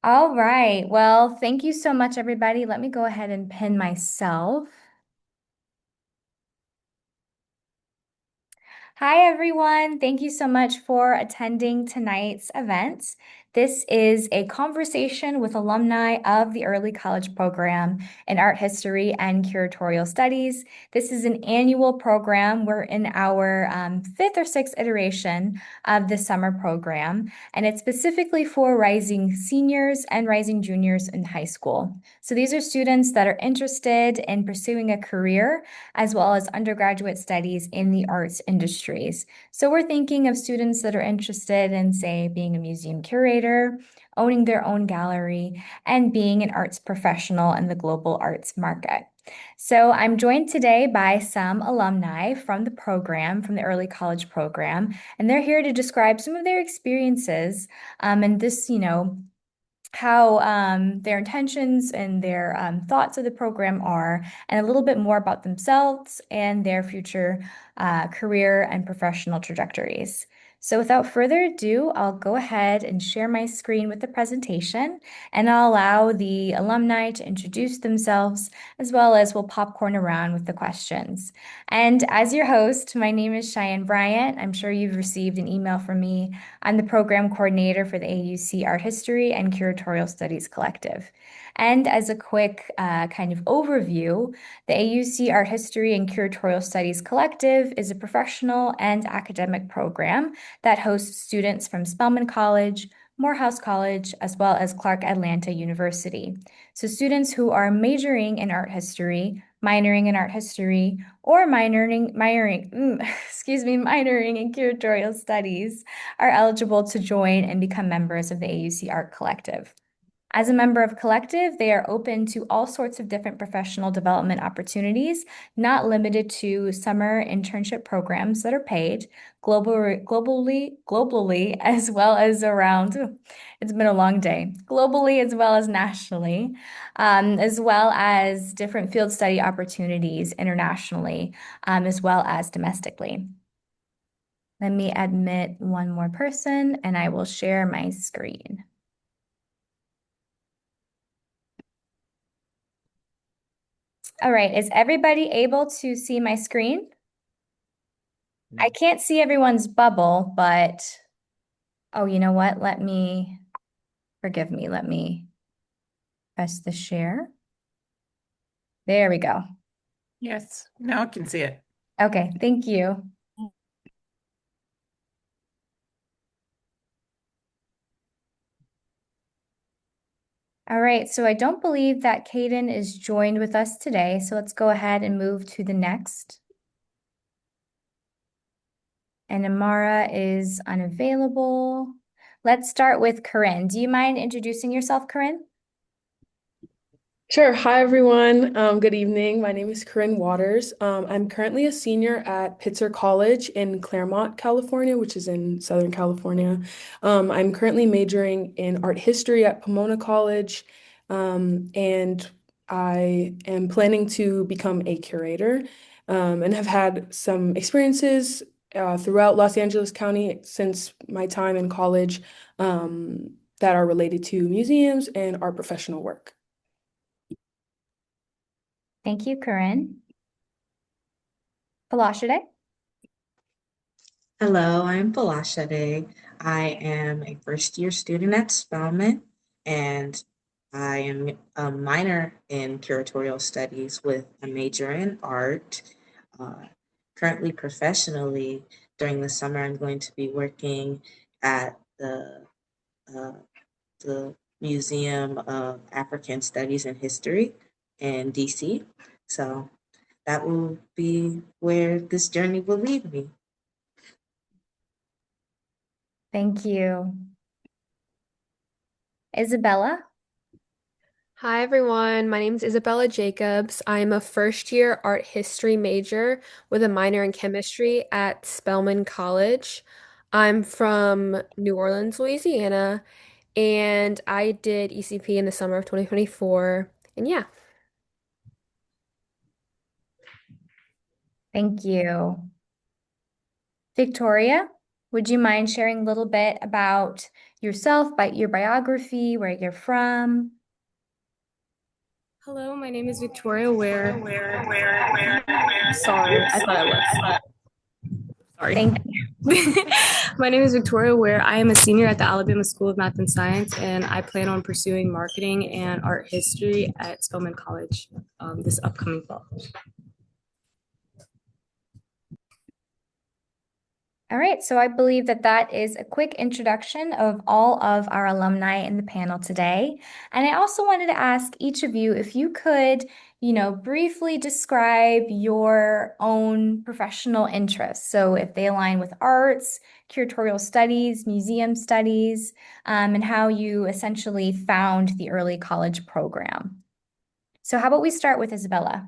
All right. Well, thank you so much, everybody. Let me go ahead and pin myself. Hi, everyone. Thank you so much for attending tonight's event. This is a conversation with alumni of the early college program in art history and curatorial studies. This is an annual program. We're in our fifth or sixth iteration of the summer program, and it's specifically for rising seniors and rising juniors in high school. So these are students that are interested in pursuing a career as well as undergraduate studies in the arts industries. So we're thinking of students that are interested in, say, being a museum curator, owning their own gallery, and being an arts professional in the global arts market. So I'm joined today by some alumni from the program, from the early college program, and they're here to describe some of their experiences and this, how their intentions and their thoughts of the program are, and a little bit more about themselves and their future career and professional trajectories. So without further ado, I'll go ahead and share my screen with the presentation, and I'll allow the alumni to introduce themselves, as well as we'll popcorn around with the questions. And as your host, my name is Cheyenne Bryant. I'm sure you've received an email from me. I'm the program coordinator for the AUC Art History and Curatorial Studies Collective. And as a quick kind of overview, the AUC Art History and Curatorial Studies Collective is a professional and academic program that hosts students from Spelman College, Morehouse College, as well as Clark Atlanta University. So students who are majoring in art history, minoring in art history, or minoring in curatorial studies are eligible to join and become members of the AUC Art Collective. As a member of Collective, they are open to all sorts of different professional development opportunities, not limited to summer internship programs that are paid globally, as well as it's been a long day, globally as well as nationally, as well as different field study opportunities internationally, as well as domestically. Let me admit one more person and I will share my screen. All right, is everybody able to see my screen? I can't see everyone's bubble, but oh, you know what? Forgive me, let me press the share. There we go. Yes, now I can see it. Okay, thank you. All right, so I don't believe that Kaden is joined with us today, so let's go ahead and move to the next. And Amara is unavailable. Let's start with Corinne. Do you mind introducing yourself, Corinne? Sure. Hi, everyone. Good evening. My name is Corinne Waters. I'm currently a senior at Pitzer College in Claremont, California, which is in Southern California. I'm currently majoring in art history at Pomona College, and I am planning to become a curator, and have had some experiences throughout Los Angeles County since my time in college, that are related to museums and art professional work. Thank you, Corinne. Palashide? Hello, I'm Balashade. I am a first year student at Spelman, and I am a minor in curatorial studies with a major in art. Uh, Currently, professionally, during the summer, I'm going to be working at uh, the Museum of African Studies and History in DC. So that will be where this journey will lead me. Thank you. Isabella? Hi everyone, my name is Isabella Jacobs. I'm a first year art history major with a minor in chemistry at Spelman College. I'm from New Orleans, Louisiana, and I did ECP in the summer of 2024. And yeah, Thank you. Victoria, Would you mind sharing a little bit about yourself, about your biography, where you're from? Hello, my name is Victoria Ware. Sorry, I thought I was. Sorry. Thank My name is Victoria Ware. I am a senior at the Alabama School of Math and Science, and I plan on pursuing marketing and art history at Spelman College this upcoming fall. All right, so I believe that that is a quick introduction of all of our alumni in the panel today. And I also wanted to ask each of you if you could, briefly describe your own professional interests. So if they align with arts, curatorial studies, museum studies, and how you essentially found the early college program. So how about we start with Isabella?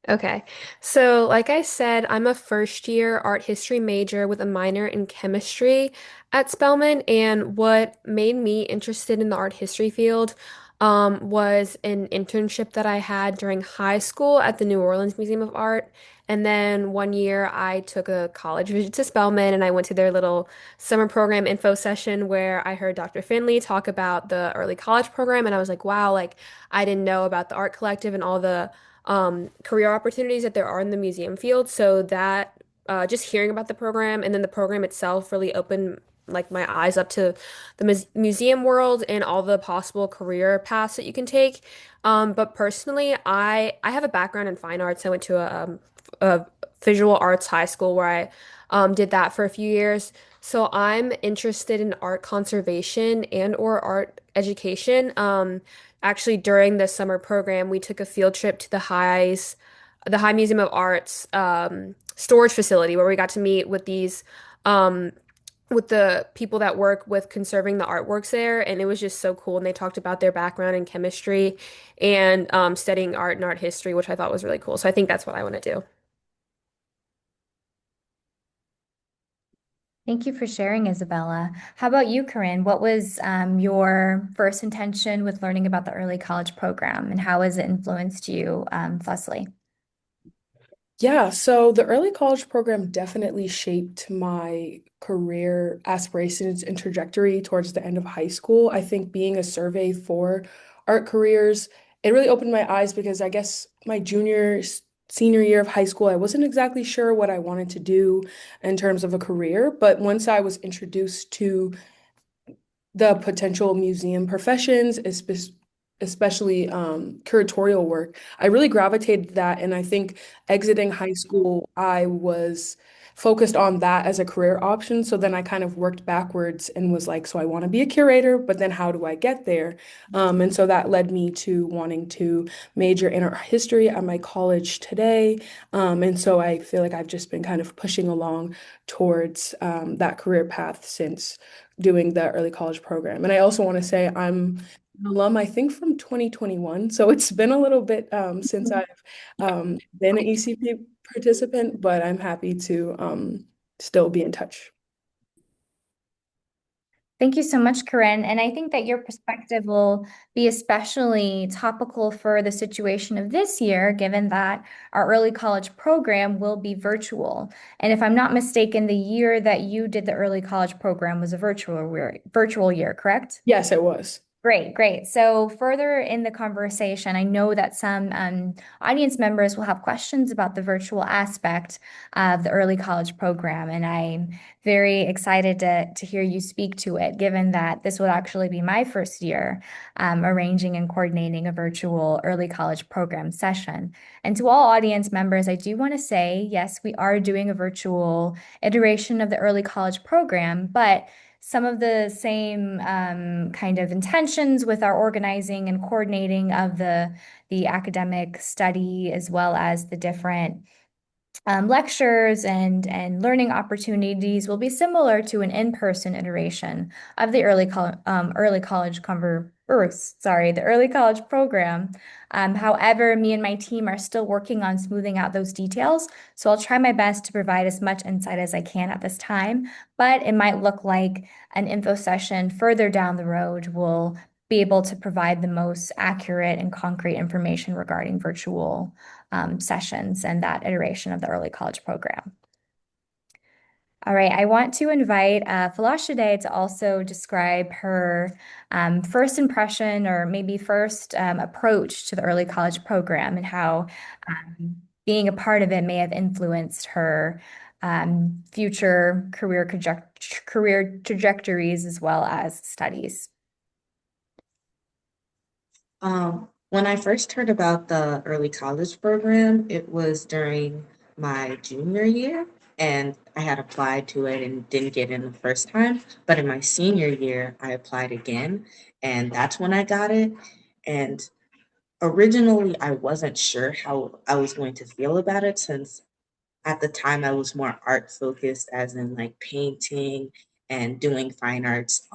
Okay, so like I said, I'm a first year art history major with a minor in chemistry at Spelman. And what made me interested in the art history field was an internship that I had during high school at the New Orleans Museum of Art. And then one year I took a college visit to Spelman and I went to their little summer program info session where I heard Dr. Finley talk about the early college program. And I was like, wow, like I didn't know about the art collective and all the career opportunities that there are in the museum field. So that just hearing about the program and then the program itself really opened like my eyes up to the museum world and all the possible career paths that you can take. But personally, I have a background in fine arts. I went to a visual arts high school where I did that for a few years. So I'm interested in art conservation and or art education. Actually, during the summer program, we took a field trip to the High Museum of Art's storage facility where we got to meet with um, with the people that work with conserving the artworks there, and it was just so cool. And they talked about their background in chemistry and studying art and art history, which I thought was really cool. So I think that's what I want to do. Thank you for sharing, Isabella. How about you, Corinne? What was your first intention with learning about the early college program, and how has it influenced you thusly? Yeah, so the early college program definitely shaped my career aspirations and trajectory towards the end of high school. I think being a survey for art careers, it really opened my eyes because I guess my senior year of high school, I wasn't exactly sure what I wanted to do in terms of a career. But once I was introduced to the potential museum professions, especially curatorial work. I really gravitated to that, and I think exiting high school, I was focused on that as a career option. So then I kind of worked backwards and was like, so I want to be a curator, but then how do I get there? And so that led me to wanting to major in art history at my college today. And so I feel like I've just been kind of pushing along towards that career path since doing the early college program. And I also want to say I'm an alum, I think from 2021. So it's been a little bit since I've been an ECP participant, but I'm happy to still be in touch. Thank you so much, Corinne. And I think that your perspective will be especially topical for the situation of this year, given that our early college program will be virtual. And if I'm not mistaken, the year that you did the early college program was a virtual year, correct? Yes, it was. Great, great. So further in the conversation, I know that some audience members will have questions about the virtual aspect of the early college program, and I'm very excited to hear you speak to it, given that this would actually be my first year arranging and coordinating a virtual early college program session. And to all audience members, I do want to say, yes, we are doing a virtual iteration of the early college program, but some of the same kind of intentions with our organizing and coordinating of the academic study as well as the different lectures and learning opportunities will be similar to an in-person iteration of the the early college program. However, me and my team are still working on smoothing out those details, so I'll try my best to provide as much insight as I can at this time. But it might look like an info session further down the road will be able to provide the most accurate and concrete information regarding virtual sessions and that iteration of the early college program. All right, I want to invite Falashade to also describe her first impression or maybe first approach to the early college program and how being a part of it may have influenced her future career trajectories as well as studies. When I first heard about the early college program, it was during my junior year, and I had applied to it and didn't get in the first time. But in my senior year, I applied again, and that's when I got it. And originally, I wasn't sure how I was going to feel about it since at the time I was more art focused, as in like painting and doing fine arts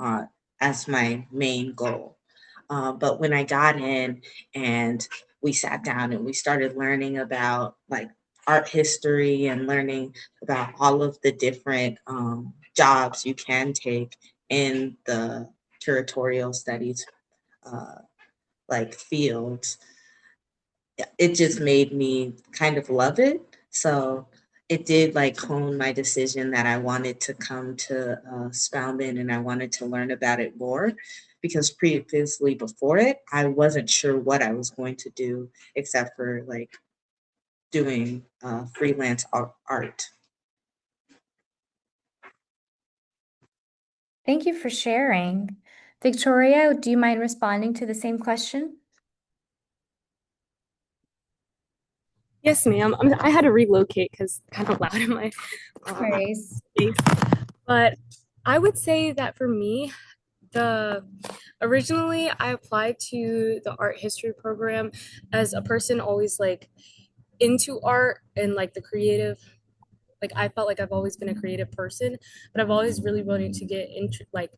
as my main goal. But when I got in and we sat down and we started learning about like art history and learning about all of the different jobs you can take in the curatorial studies uh, like fields, it just made me kind of love it. So it did like hone my decision that I wanted to come to Spelman and I wanted to learn about it more because previously before it, I wasn't sure what I was going to do except for like doing freelance art. Thank you for sharing. Victoria, do you mind responding to the same question? Yes, ma'am. I had to relocate because kind of loud in my Grace. space. But I would say that for me, the originally I applied to the art history program as a person always like into art and like the creative. Like I felt like I've always been a creative person, but I've always really wanted to get into like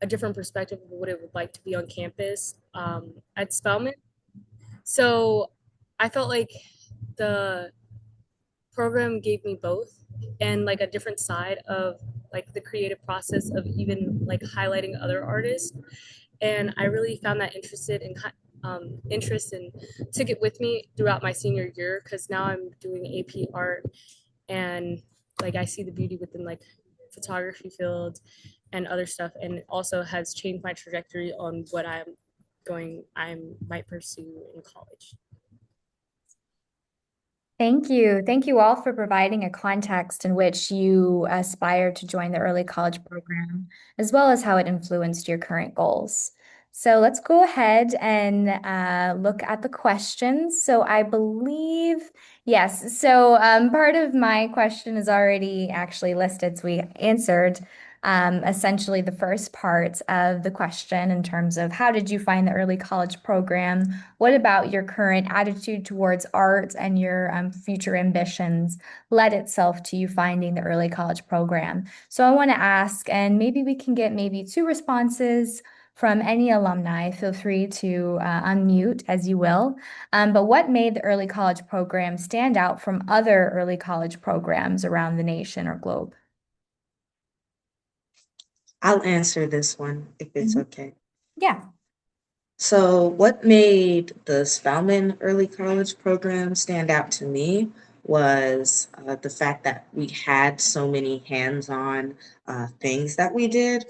a different perspective of what it would like to be on campus at Spelman. So I felt like the program gave me both and like a different side of like the creative process of even like highlighting other artists, and I really found that interest and took it with me throughout my senior year because now I'm doing AP art, and like I see the beauty within like photography fields and other stuff, and it also has changed my trajectory on what I might pursue in college. Thank you. Thank you all for providing a context in which you aspire to join the early college program, as well as how it influenced your current goals. So let's go ahead and look at the questions. So I believe, yes. So part of my question is already actually listed. So we answered essentially the first part of the question in terms of how did you find the early college program? What about your current attitude towards art and your future ambitions led itself to you finding the early college program? So I want to ask, and maybe we can get maybe two responses from any alumni. Feel free to unmute as you will. But what made the early college program stand out from other early college programs around the nation or globe? I'll answer this one if it's okay. Yeah. So, what made the Spelman Early College program stand out to me was the fact that we had so many hands on things that we did,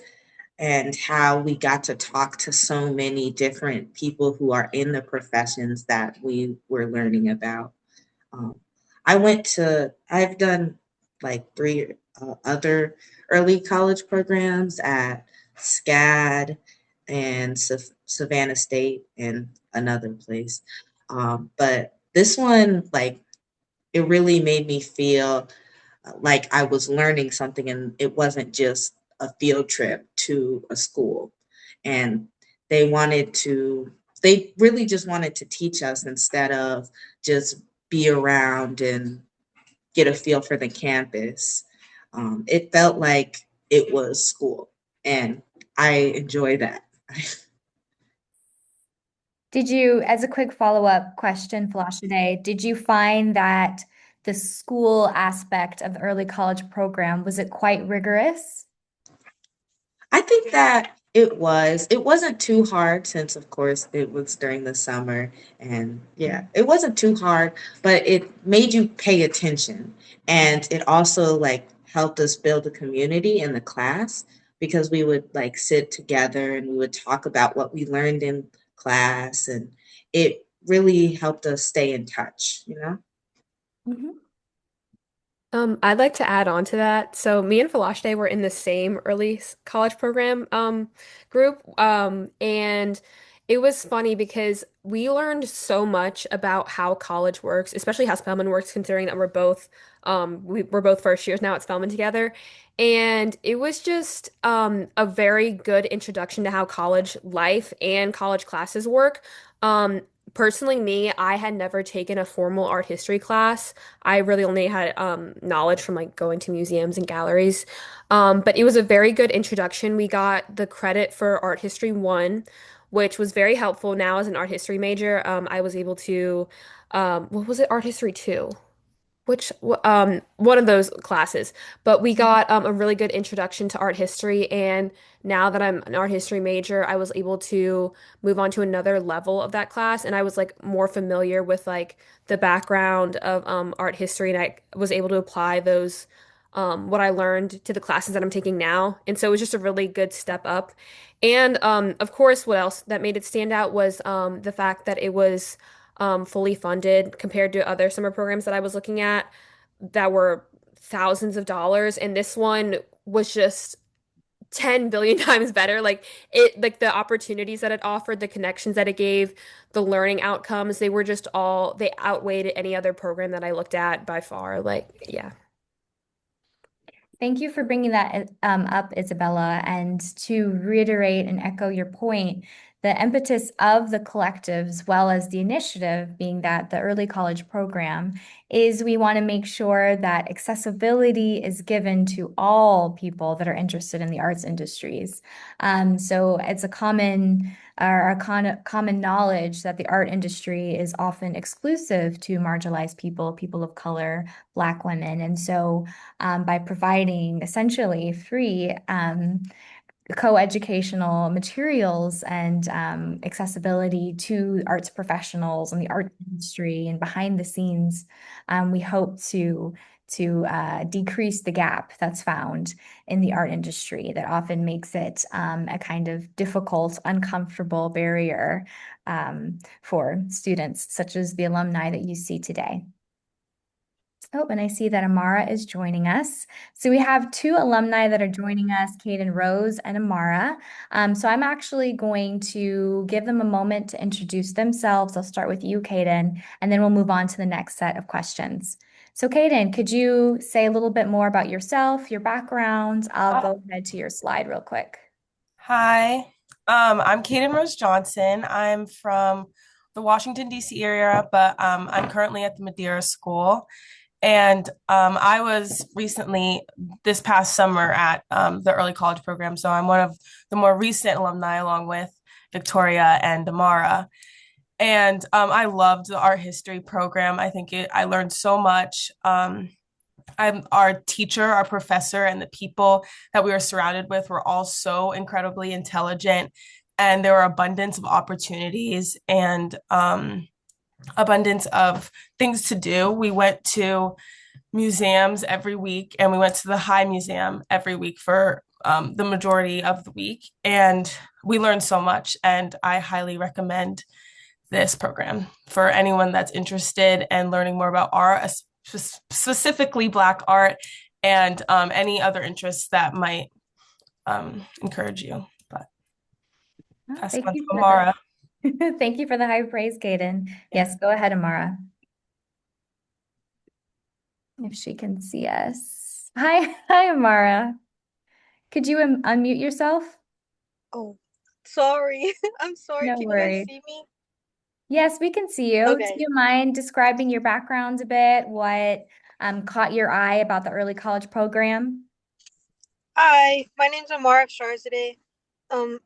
and how we got to talk to so many different people who are in the professions that we were learning about. Um, I've done like three other early college programs at SCAD and Savannah State and another place. But this one, like, it really made me feel like I was learning something and it wasn't just a field trip to a school. And they wanted to, they really just wanted to teach us instead of just be around and get a feel for the campus. It felt like it was school, and I enjoy that. Did you, as a quick follow-up question, Falashade, did you find that the school aspect of the early college program, was it quite rigorous? I think that it was. It wasn't too hard since, of course, it was during the summer. And yeah, it wasn't too hard, but it made you pay attention. And it also like helped us build a community in the class because we would like sit together and we would talk about what we learned in class, and it really helped us stay in touch, you know? Mhm. I'd like to add on to that. So me and Falashde were in the same college program group. And it was funny because we learned so much about how college works, especially how Spelman works, considering that we're both first years now at Spelman together. And it was just a very good introduction to how college life and college classes work. Um, Personally, me, I had never taken a formal art history class. I really only had knowledge from like going to museums and galleries. But it was a very good introduction. We got the credit for Art History 1, which was very helpful. Now, as an art history major, I was able to, what was it? Art History 2. One of those classes. But we got a really good introduction to art history, and now that I'm an art history major, I was able to move on to another level of that class, and I was like more familiar with like the background of art history, and I was able to apply those what I learned to the classes that I'm taking now. And so it was just a really good step up. And of course, what else that made it stand out was the fact that it was fully funded compared to other summer programs that I was looking at that were thousands of dollars. And this one was just 10 billion times better. Like the opportunities that it offered, the connections that it gave, the learning outcomes, they outweighed any other program that I looked at by far. Like, yeah. Thank you for bringing that up, Isabella. And to reiterate and echo your point, the impetus of the collective, as well as the initiative, being that the early college program, is we want to make sure that accessibility is given to all people that are interested in the arts industries. So it's a common knowledge that the art industry is often exclusive to marginalized people, people of color, Black women. And so by providing essentially free co-educational materials and accessibility to arts professionals and the art industry and behind the scenes. We hope to decrease the gap that's found in the art industry that often makes it a kind of difficult, uncomfortable barrier for students, such as the alumni that you see today. Oh, and I see that Amara is joining us. So we have two alumni that are joining us, Kaden Rose and Amara. So I'm actually going to give them a moment to introduce themselves. I'll start with you, Kaden, and then we'll move on to the next set of questions. So Kaden, could you say a little bit more about yourself, your background? I'll go ahead to your slide real quick. Hi, I'm Kaden Rose Johnson. I'm from the Washington, D.C. area, but I'm currently at the Madeira School. And I was recently, this past summer, at the early college program. So I'm one of the more recent alumni, along with Victoria and Amara. And I loved the art history program. I learned so much. Our teacher, our professor, and the people that we were surrounded with were all so incredibly intelligent, and there were abundance of opportunities and abundance of things to do. We went to museums every week, and we went to the High Museum every week for the majority of the week, and we learned so much. And I highly recommend this program for anyone that's interested in learning more about art, specifically Black art, and any other interests that might encourage you. But pass it on to Amara. Thank you for the high praise, Kaden. Yes, go ahead, Amara. If she can see us. Hi, Amara. Could you unmute yourself? Oh, sorry. I'm sorry. No Can you guys worries. see me? Yes, we can see you. Do Okay. you mind describing your background a bit? What caught your eye about the early college program? Hi, my name's Amara Sharzadeh. Um,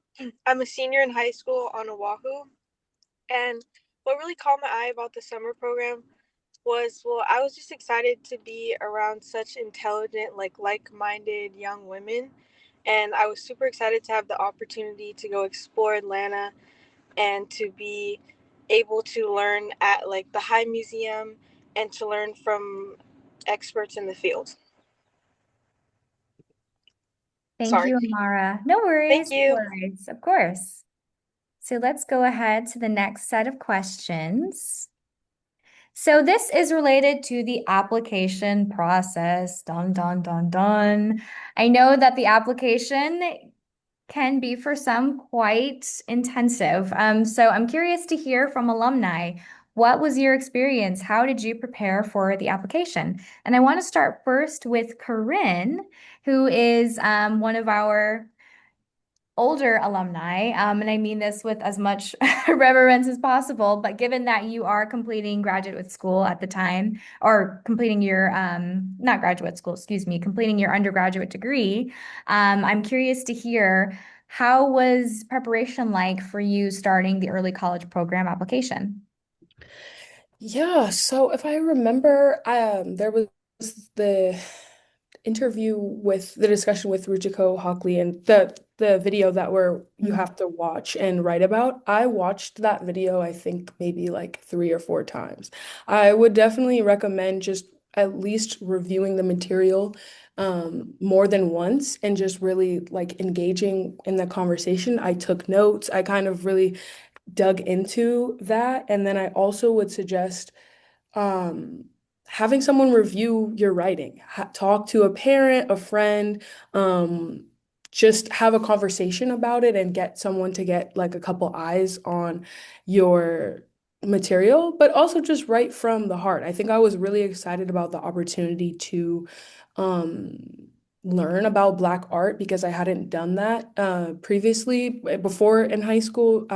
I'm a senior in high school on Oahu, and what really caught my eye about the summer program was, well, I was just excited to be around such intelligent, like-minded young women, and I was super excited to have the opportunity to go explore Atlanta and to be able to learn at like the High Museum and to learn from experts in the field. Thank Sorry. you, Amara. No Thank worries, no you. worries, of course. So let's go ahead to the next set of questions. So this is related to the application process. Dun, dun, dun, dun. I know that the application can be for some quite intensive. So I'm curious to hear from alumni. What was your experience? How did you prepare for the application? And I want to start first with Corinne, who is one of our older alumni, and I mean this with as much reverence as possible, but given that you are completing graduate school at the time, or completing your, not graduate school, excuse me, completing your undergraduate degree, I'm curious to hear how was preparation like for you starting the early college program application? Yeah, so if I remember, there was the interview with the discussion with Rujiko Hockley and the video that where you Mm. have to watch and write about. I watched that video, I think maybe like 3 or 4 times. I would definitely recommend just at least reviewing the material more than once and just really like engaging in the conversation. I took notes. I kind of really dug into that. And then I also would suggest um, having someone review your writing, talk to a parent, a friend, um, just have a conversation about it and get someone to get like a couple eyes on your material, but also just write from the heart. I think I was really excited about the opportunity to um, learn about Black art because I hadn't done that previously before in high school.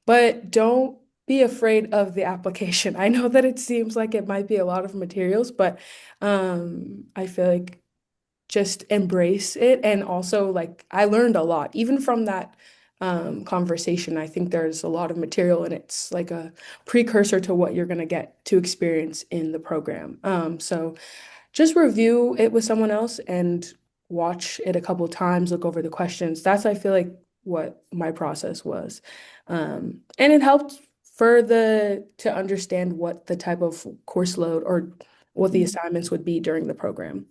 But don't be afraid of the application. I know that it seems like it might be a lot of materials, but I feel like just embrace it. And also, like, I learned a lot, even from that conversation. I think there's a lot of material, and it's like a precursor to what you're going to get to experience in the program. So just review it with someone else and watch it a couple times, look over the questions. That's, I feel like, what my process was. And it helped to understand what the type of course load or what the assignments would be during the program.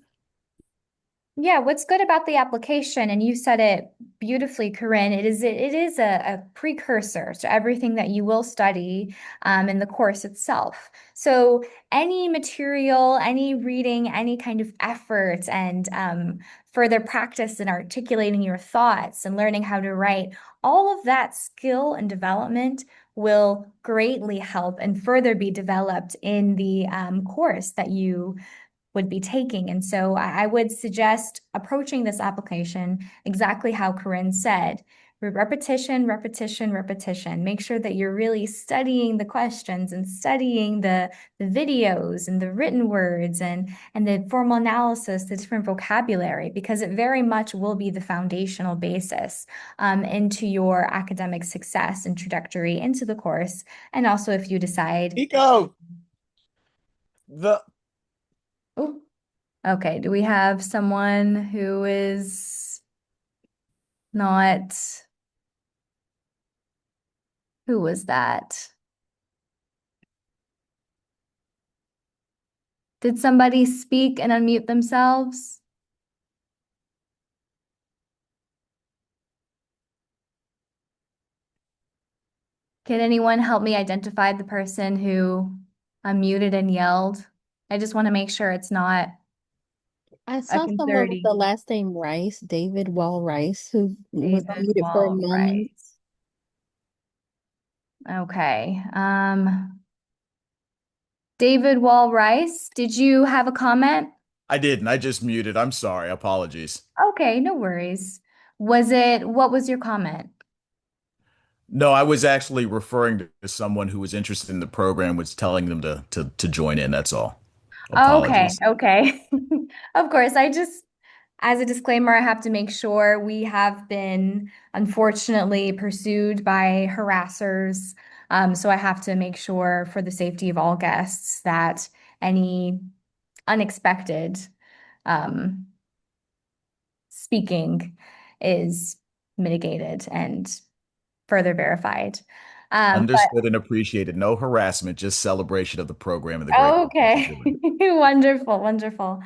Yeah, what's good about the application, and you said it beautifully, Corinne, it is a precursor to everything that you will study in the course itself. So any material, any reading, any kind of effort and further practice in articulating your thoughts and learning how to write, all of that skill and development will greatly help and further be developed in the course that you would be taking. And so I would suggest approaching this application exactly how Corinne said. Repetition, repetition, repetition. Make sure that you're really studying the questions and studying the videos and the written words and the formal analysis, the different vocabulary, because it very much will be the foundational basis into your academic success and trajectory into the course. And also if you decide, Nico, the oh, okay, do we have someone who is not, who was that? Did somebody speak and unmute themselves? Can anyone help me identify the person who unmuted and yelled? I just want to make sure it's not I a saw someone with the concerning. last name Rice, David Wall Rice, who was David unmuted for a Wall moment. Rice. Okay. David Wall Rice, did you have a comment? I didn't. I just muted. I'm sorry. Apologies. Okay, no worries. What was your comment? No, I was actually referring to someone who was interested in the program, was telling them to join in. That's all. Okay, Apologies. okay. Of course, as a disclaimer, I have to make sure we have been unfortunately pursued by harassers. So I have to make sure for the safety of all guests that any unexpected um, speaking is mitigated and further verified. But Understood and appreciated. No harassment, just celebration of the program and the great work that you're okay, doing. wonderful, wonderful.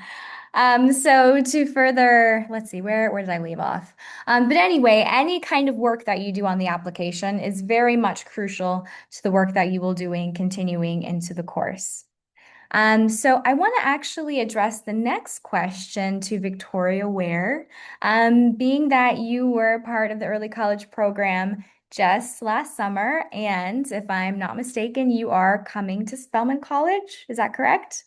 So to further, let's see, where did I leave off? But anyway, any kind of work that you do on the application is very much crucial to the work that you will doing continuing into the course. So I want to actually address the next question to Victoria Ware. Being that you were part of the early college program just last summer, and if I'm not mistaken, you are coming to Spelman College. Is that correct?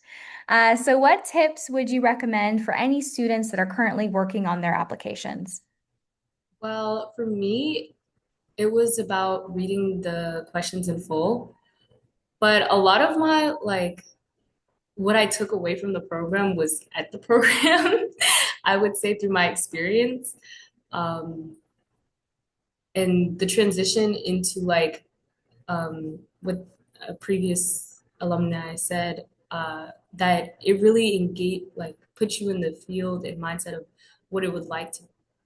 So what tips would you recommend for any students that are currently working on their applications? Well, for me, it was about reading the questions in full. But a lot of my what I took away from the program was at the program, I would say through my experience. Um, and the transition into what a previous alumni said, that it really engage puts you in the field and mindset of what it would like to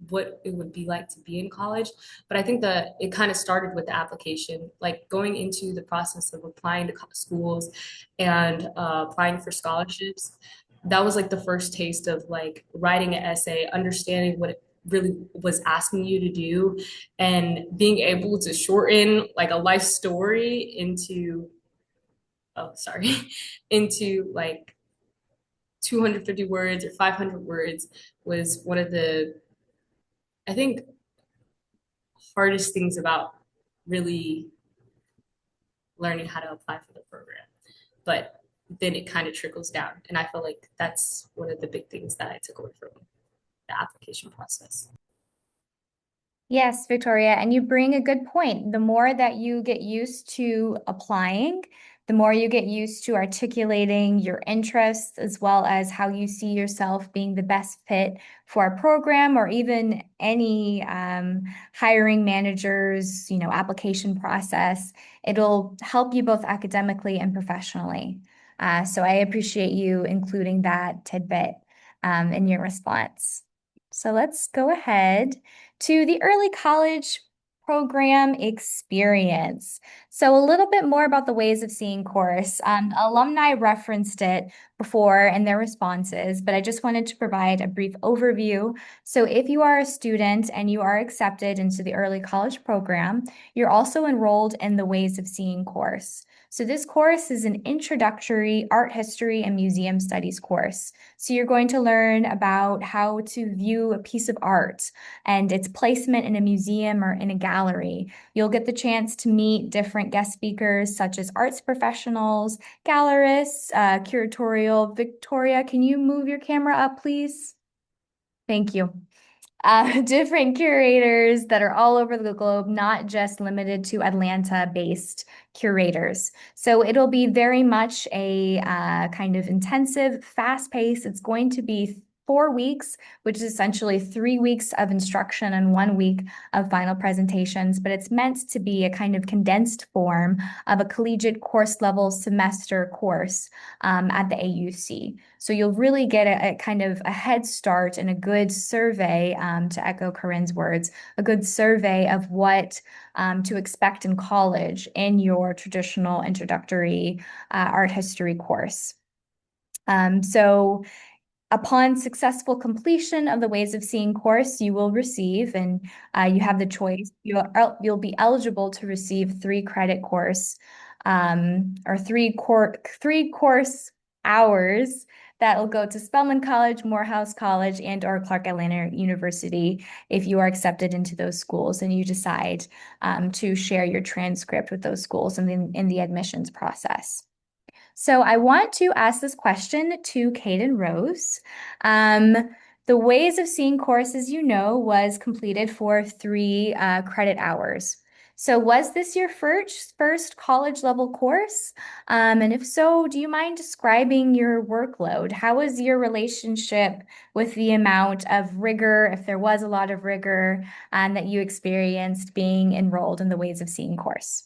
what it would be like to be in college. But I think that it kind of started with the application, like going into the process of applying to schools and applying for scholarships. That was like the first taste of like writing an essay, understanding what it really was asking you to do, and being able to shorten like a life story into oh sorry into like 250 words or 500 words was one of the, I think, hardest things about really learning how to apply for the program. But then it kind of trickles down, and I feel like that's one of the big things that I took away from the application process. Yes, Victoria, and you bring a good point. The more that you get used to applying, the more you get used to articulating your interests as well as how you see yourself being the best fit for a program or even any hiring managers, application process. It'll help you both academically and professionally. So I appreciate you including that tidbit in your response. So let's go ahead to the early college program experience. So a little bit more about the ways of seeing course. Alumni referenced it before in their responses, but I just wanted to provide a brief overview. So if you are a student and you are accepted into the early college program, you're also enrolled in the ways of seeing course. So this course is an introductory art history and museum studies course. So you're going to learn about how to view a piece of art and its placement in a museum or in a gallery. You'll get the chance to meet different guest speakers such as arts professionals, gallerists, curatorial. Victoria, can you move your camera up, please? Thank you. Different curators that are all over the globe, not just limited to Atlanta-based curators. So it'll be very much a kind of intensive, fast pace. It's going to be 4 weeks, which is essentially 3 weeks of instruction and 1 week of final presentations, but it's meant to be a kind of condensed form of a collegiate course level semester course at the AUC. So you'll really get a kind of a head start and a good survey, to echo Corinne's words, a good survey of what to expect in college in your traditional introductory art history course. So upon successful completion of the Ways of Seeing course, you will receive, and you have the choice, you'll be eligible to receive 3 credit course, or three course hours that will go to Spelman College, Morehouse College, and or Clark Atlanta University if you are accepted into those schools and you decide to share your transcript with those schools in the admissions process. So I want to ask this question to Kaden Rose. The Ways of Seeing course, as you know, was completed for 3 credit hours. So was this your first college level course? And if so, do you mind describing your workload? How was your relationship with the amount of rigor, if there was a lot of rigor, that you experienced being enrolled in the Ways of Seeing course?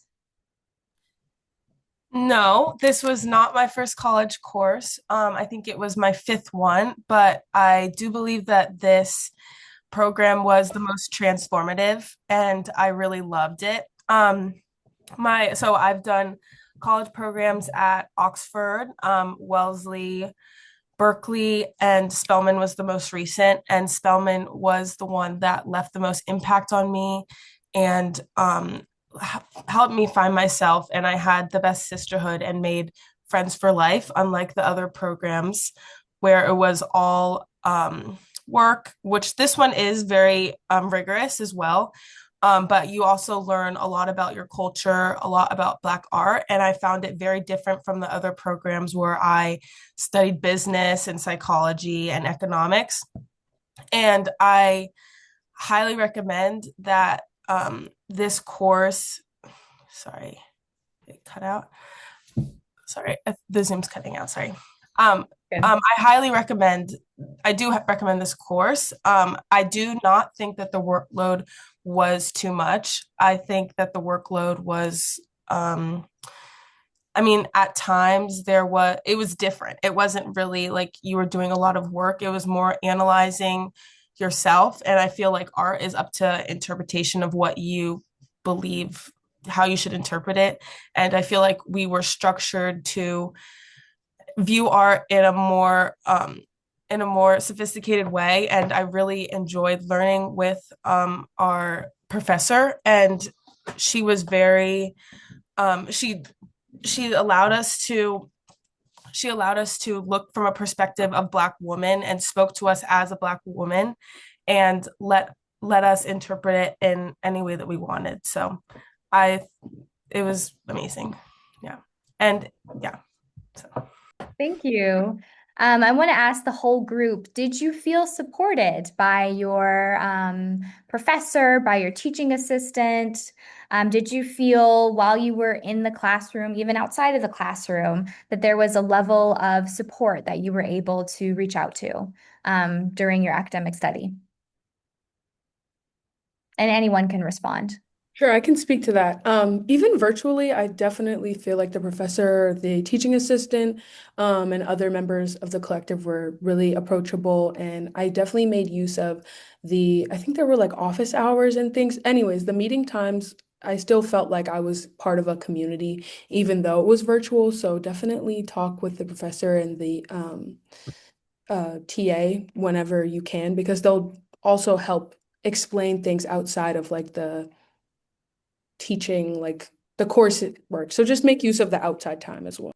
No, this was not my first college course. I think it was my fifth one, but I do believe that this program was the most transformative and I really loved it. So I've done college programs at Oxford, Wellesley, Berkeley and Spelman was the most recent, and Spelman was the one that left the most impact on me and helped me find myself. And I had the best sisterhood and made friends for life, unlike the other programs where it was all work, which this one is very rigorous as well. But you also learn a lot about your culture, a lot about Black art. And I found it very different from the other programs where I studied business and psychology and economics. And I highly recommend that this course, sorry, it cut out. Sorry, the Zoom's cutting out. Sorry. I highly recommend, I do recommend this course. I do not think that the workload was too much. I think that the workload was, I mean, at times it was different. It wasn't really like you were doing a lot of work. It was more analyzing yourself. And I feel like art is up to interpretation of what you believe, how you should interpret it. And I feel like we were structured to view art in a more sophisticated way. And I really enjoyed learning with our professor. And she was very she allowed us to look from a perspective of Black woman and spoke to us as a Black woman and let us interpret it in any way that we wanted. So I it was amazing. Yeah. And yeah. So. Thank you. I want to ask the whole group, did you feel supported by your professor, by your teaching assistant? Did you feel while you were in the classroom, even outside of the classroom, that there was a level of support that you were able to reach out to during your academic study? And anyone can respond. Sure, I can speak to that. Even virtually, I definitely feel like the professor, the teaching assistant, and other members of the collective were really approachable. And I definitely made use of I think there were like office hours and things. Anyways, the meeting times, I still felt like I was part of a community, even though it was virtual. So definitely talk with the professor and the TA whenever you can, because they'll also help explain things outside of like the teaching, like the course work. So just make use of the outside time as well.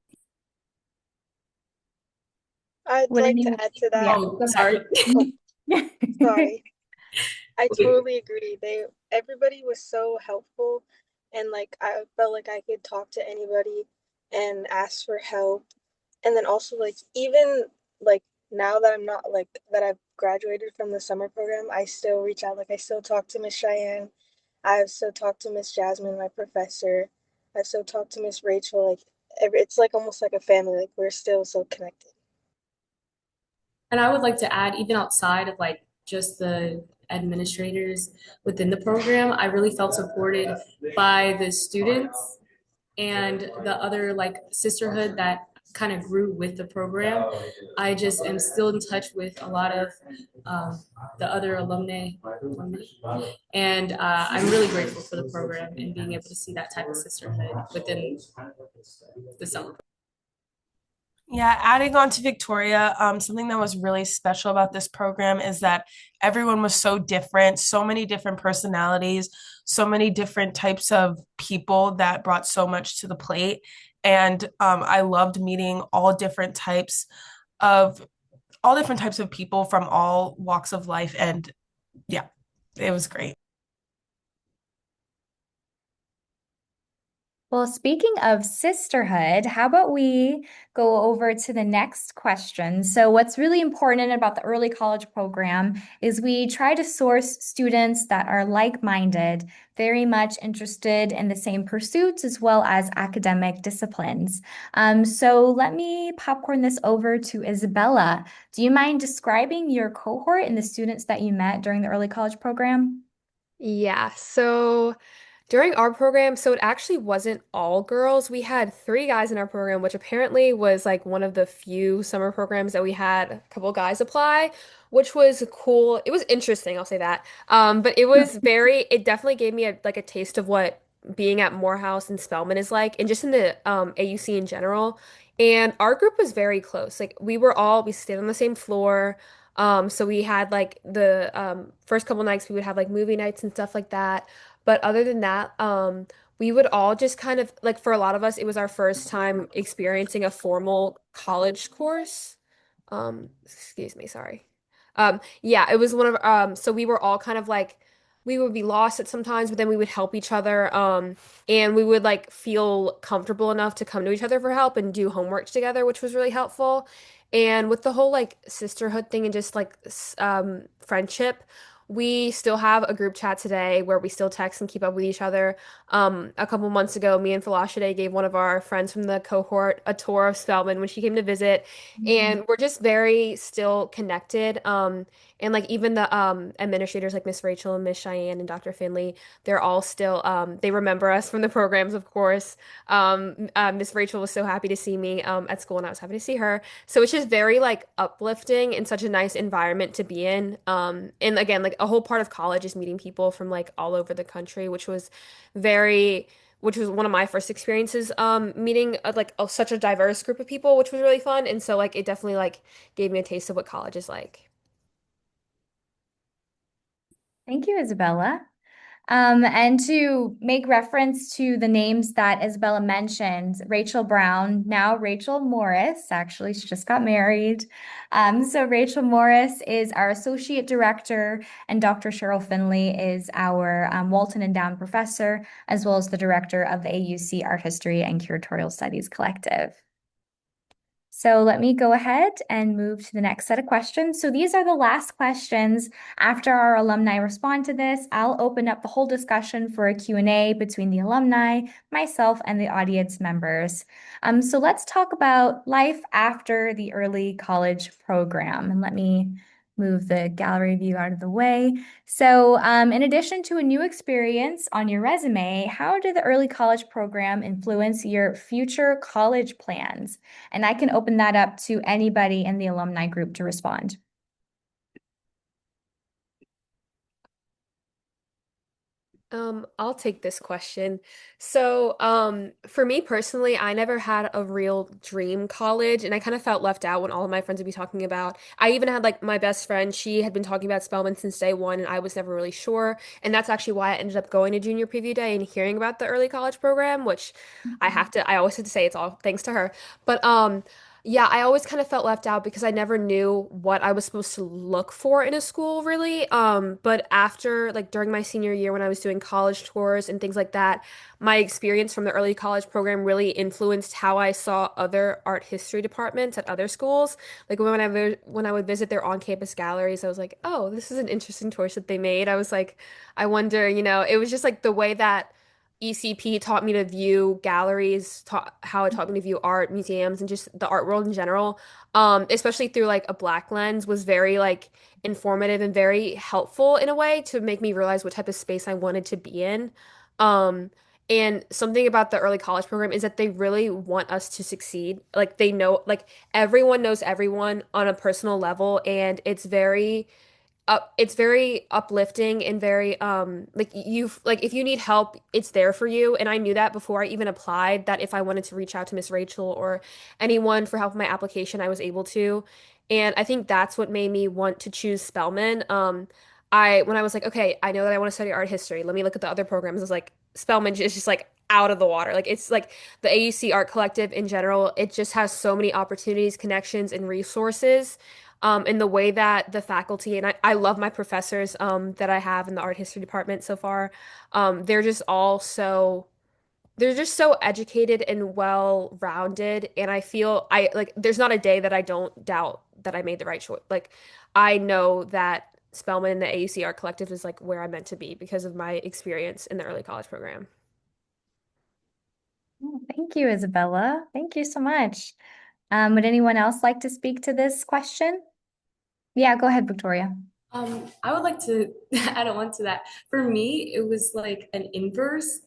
I'd Would like anyone? to add to that. Yeah, Oh, go sorry. ahead. Sorry. I totally agree. Everybody was so helpful, and like I felt like I could talk to anybody and ask for help. And then also like even like now that I'm not like that I've graduated from the summer program, I still reach out. Like I still talk to Miss Cheyenne. I've still talked to Miss Jasmine, my professor. I've still talked to Miss Rachel. Like it's like almost like a family. Like we're still so connected. And I would like to add, even outside of like just the administrators within the program, I really felt supported by the students and the other like sisterhood that kind of grew with the program. I just am still in touch with a lot of the other alumni, and I'm really grateful for the program and being able to see that type of sisterhood within the summer. Yeah, adding on to Victoria, something that was really special about this program is that everyone was so different, so many different personalities, so many different types of people that brought so much to the plate. And I loved meeting of all different types of people from all walks of life. And yeah, it was great. Well, speaking of sisterhood, how about we go over to the next question? So, what's really important about the early college program is we try to source students that are like-minded, very much interested in the same pursuits as well as academic disciplines. So, let me popcorn this over to Isabella. Do you mind describing your cohort and the students that you met during the early college program? Yeah, so during our program, so it actually wasn't all girls. We had three guys in our program, which apparently was like one of the few summer programs that we had a couple guys apply, which was cool. It was interesting, I'll say that. But it was it definitely gave me like a taste of what being at Morehouse and Spelman is like, and just in the AUC in general. And our group was very close. Like we stayed on the same floor. So we had like the first couple nights we would have like movie nights and stuff like that. But other than that, we would all just kind of like for a lot of us, it was our first time experiencing a formal college course. Excuse me, sorry. Yeah, it was one of so we were all kind of like we would be lost at sometimes, but then we would help each other. And we would like feel comfortable enough to come to each other for help and do homework together, which was really helpful. And with the whole like sisterhood thing and just like friendship, we still have a group chat today where we still text and keep up with each other. A couple months ago, me and Falashade gave one of our friends from the cohort a tour of Spelman when she came to visit, and we're just very still connected. And like even the administrators like Miss Rachel and Miss Cheyenne and Dr. Finley, they're all still they remember us from the programs, of course. Miss Rachel was so happy to see me at school, and I was happy to see her. So it's just very like uplifting and such a nice environment to be in. And again, like a whole part of college is meeting people from like all over the country, which was one of my first experiences meeting such a diverse group of people, which was really fun. And so like it definitely like gave me a taste of what college is like. Thank you, Isabella. And to make reference to the names that Isabella mentioned, Rachel Brown, now Rachel Morris, actually, she just got married. So Rachel Morris is our Associate Director, and Dr. Cheryl Finley is our Walton Endowed Professor, as well as the Director of the AUC Art History and Curatorial Studies Collective. So let me go ahead and move to the next set of questions. So these are the last questions. After our alumni respond to this, I'll open up the whole discussion for a Q&A between the alumni, myself, and the audience members. So let's talk about life after the early college program. And let me move the gallery view out of the way. So in addition to a new experience on your resume, how did the early college program influence your future college plans? And I can open that up to anybody in the alumni group to respond. I'll take this question. So, for me personally, I never had a real dream college, and I kind of felt left out when all of my friends would be talking about. I even had like my best friend, she had been talking about Spelman since day one, and I was never really sure. And that's actually why I ended up going to junior preview day and hearing about the early college program, which I always have to say it's all thanks to her. But yeah, I always kind of felt left out because I never knew what I was supposed to look for in a school, really. But after, like, during my senior year when I was doing college tours and things like that, my experience from the early college program really influenced how I saw other art history departments at other schools. Like, when I would visit their on-campus galleries, I was like, oh, this is an interesting choice that they made. I was like, I wonder, it was just like the way that ECP taught me to view galleries, how it taught me to view art, museums, and just the art world in general, especially through like a black lens, was very like informative and very helpful in a way to make me realize what type of space I wanted to be in. Um, and something about the early college program is that they really want us to succeed. Like they know, like everyone knows everyone on a personal level, and it's very uplifting and very like if you need help it's there for you, and I knew that before I even applied, that if I wanted to reach out to Miss Rachel or anyone for help with my application I was able to. And I think that's what made me want to choose Spelman. I when I was like, okay, I know that I want to study art history, let me look at the other programs. I was like, Spelman is just like out of the water. Like it's like the AUC Art Collective in general, it just has so many opportunities, connections, and resources, in the way that the faculty, and I love my professors that I have in the art history department so far. They're just all so they're just so educated and well rounded, and I feel I like there's not a day that I don't doubt that I made the right choice. Like I know that Spelman and the AUC Art Collective is like where I'm meant to be because of my experience in the early college program. Oh, thank you, Isabella. Thank you so much. Would anyone else like to speak to this question? Yeah, go ahead, Victoria. I would like to add on to that. For me, it was like an inverse.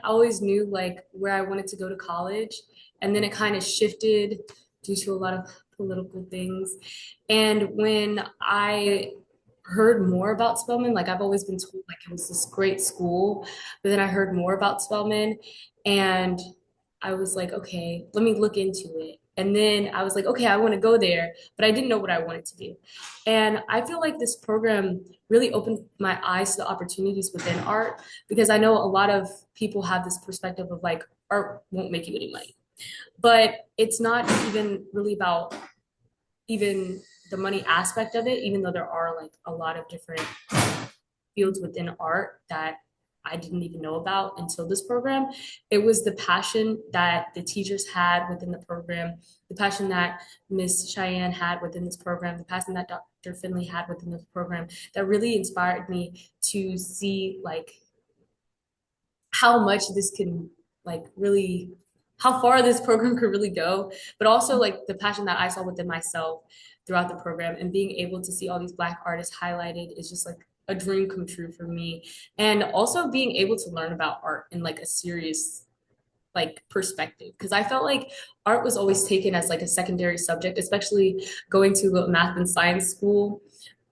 Always knew like where I wanted to go to college, and then it kind of shifted due to a lot of political things. And when I heard more about Spelman. Like I've always been told like it was this great school, but then I heard more about Spelman and I was like, okay, let me look into it. And then I was like, okay, I want to go there, but I didn't know what I wanted to do. And I feel like this program really opened my eyes to the opportunities within art because I know a lot of people have this perspective of like art won't make you any money. But it's not even really about even the money aspect of it, even though there are like a lot of different fields within art that I didn't even know about until this program. It was the passion that the teachers had within the program, the passion that Miss Cheyenne had within this program, the passion that Dr. Finley had within this program that really inspired me to see like how much this can like really how far this program could really go, but also like the passion that I saw within myself throughout the program and being able to see all these Black artists highlighted is just like a dream come true for me. And also being able to learn about art in like a serious like perspective because I felt like art was always taken as like a secondary subject, especially going to a math and science school.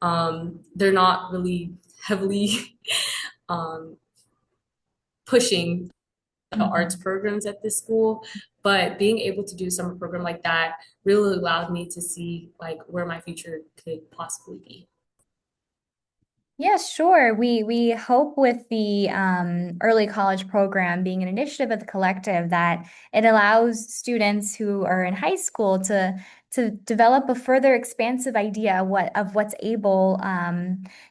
They're not really heavily um, pushing the arts programs at this school, but being able to do a summer program like that really allowed me to see like where my future could possibly be. Yeah, sure. We hope with the early college program being an initiative of the collective that it allows students who are in high school to develop a further expansive idea of what's able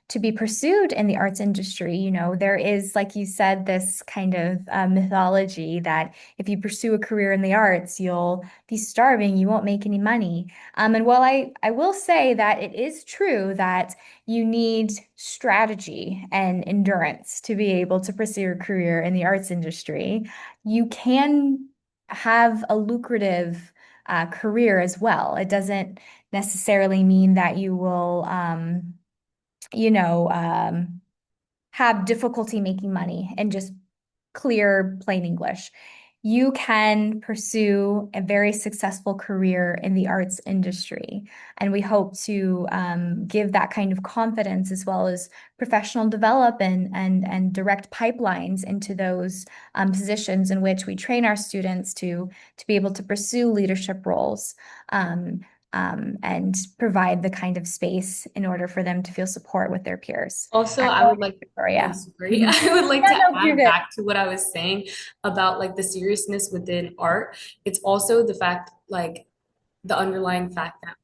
to be pursued in the arts industry. You know, there is, like you said, this kind of mythology that if you pursue a career in the arts, you'll be starving, you won't make any money. And while I will say that it is true that you need strategy and endurance to be able to pursue a career in the arts industry. You can have a lucrative career as well. It doesn't necessarily mean that you will, you know, have difficulty making money and just clear plain English. You can pursue a very successful career in the arts industry. And we hope to give that kind of confidence as well as professional development and direct pipelines into those positions in which we train our students to be able to pursue leadership roles. And provide the kind of space in order for them to feel support with their peers. Also, I would like, oh, Victoria. sorry, I would like Yeah, to no, you're add good. back to what I was saying about like the seriousness within art. It's also the fact, like the underlying fact that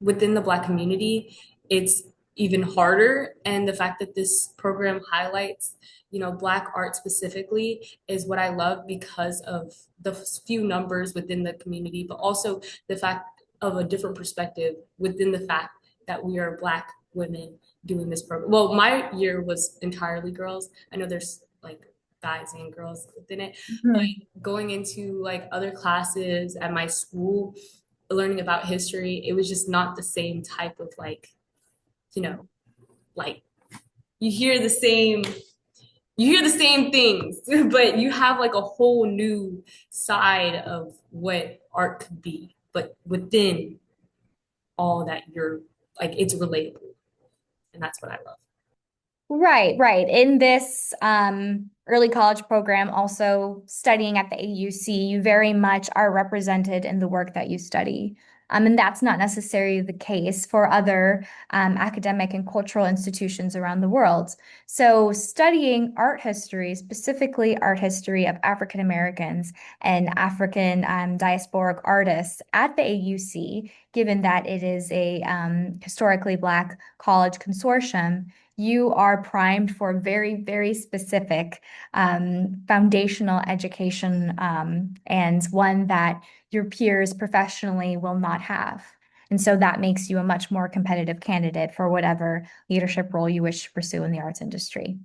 within the Black community, it's even harder. And the fact that this program highlights, you know, Black art specifically is what I love because of the few numbers within the community, but also the fact of a different perspective within the fact that we are Black women doing this program. Well, my year was entirely girls. I know there's like guys and girls within it, but going into like other classes at my school, learning about history, it was just not the same type of like, you know, like you hear the same you hear the same things, but you have like a whole new side of what art could be, but within all that you're like it's relatable. And that's what I love. Right, right. In this early college program, also studying at the AUC, you very much are represented in the work that you study. And that's not necessarily the case for other academic and cultural institutions around the world. So, studying art history, specifically art history of African Americans and African diasporic artists at the AUC, given that it is a historically Black college consortium, you are primed for very, very specific foundational education and one that your peers professionally will not have. And so that makes you a much more competitive candidate for whatever leadership role you wish to pursue in the arts industry.